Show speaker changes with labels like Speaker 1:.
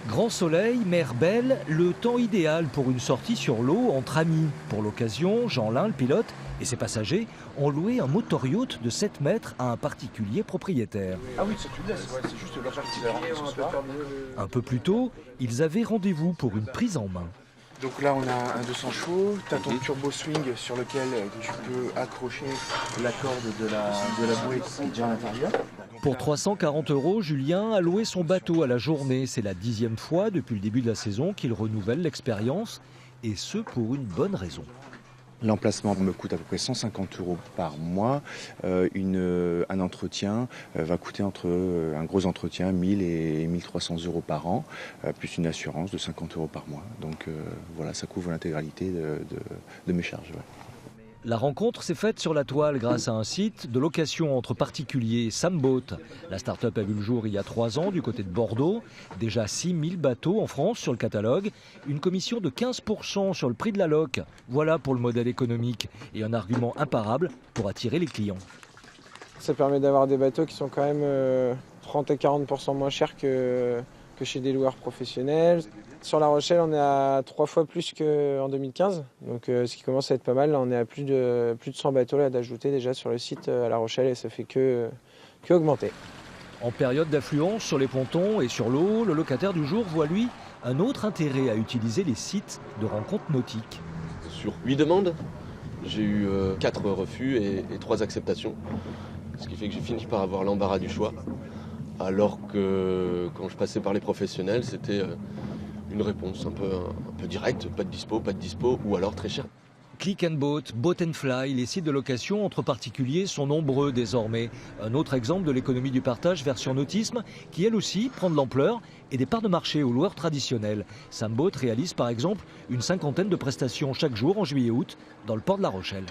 Speaker 1: Grand soleil, mer belle, le temps idéal pour une sortie sur l'eau entre amis. Pour l'occasion, Jeanlin, le pilote, et ses passagers ont loué un motor-yacht de 7 mètres à un particulier propriétaire.
Speaker 2: Ah oui, c'est une laisse, c'est juste le particulier ce soir.
Speaker 1: Un peu plus tôt, ils avaient rendez-vous pour une prise en main.
Speaker 2: Donc là, on a un 200 chevaux, tu as ton turbo swing sur lequel tu peux accrocher la corde de la bouée qui est déjà à l'intérieur.
Speaker 1: Pour 340 €, Julien a loué son bateau à la journée. C'est la 10e fois depuis le début de la saison qu'il renouvelle l'expérience, et ce pour une bonne raison.
Speaker 3: L'emplacement me coûte à peu près 150 € par mois. Un entretien va coûter un gros entretien 1000 et 1300 € par an, plus une assurance de 50 € par mois. Donc voilà, ça couvre l'intégralité de mes charges. Ouais.
Speaker 1: La rencontre s'est faite sur la toile grâce à un site de location entre particuliers, Samboat. La start-up a vu le jour il y a 3 ans du côté de Bordeaux. Déjà 6000 bateaux en France sur le catalogue. Une commission de 15% sur le prix de la loc. Voilà pour le modèle économique et un argument imparable pour attirer les clients.
Speaker 4: Ça permet d'avoir des bateaux qui sont quand même 30 à 40% moins chers que chez des loueurs professionnels. Sur La Rochelle, on est à 3 fois plus qu'en 2015, donc ce qui commence à être pas mal. Là, on est à plus de 100 bateaux là, d'ajouter déjà sur le site à La Rochelle et ça fait que augmenter.
Speaker 1: En période d'affluence sur les pontons et sur l'eau, le locataire du jour voit lui un autre intérêt à utiliser les sites de rencontres nautiques.
Speaker 5: Sur 8 demandes, j'ai eu 4 refus et 3 acceptations, ce qui fait que j'ai fini par avoir l'embarras du choix. Alors que quand je passais par les professionnels, c'était une réponse un peu directe, pas de dispo, ou alors très cher.
Speaker 1: Click and Boat, Boat and Fly, les sites de location entre particuliers sont nombreux désormais. Un autre exemple de l'économie du partage version nautisme qui elle aussi prend de l'ampleur et des parts de marché aux loueurs traditionnels. Samboat réalise par exemple une 50aine de prestations chaque jour en juillet-août dans le port de La Rochelle.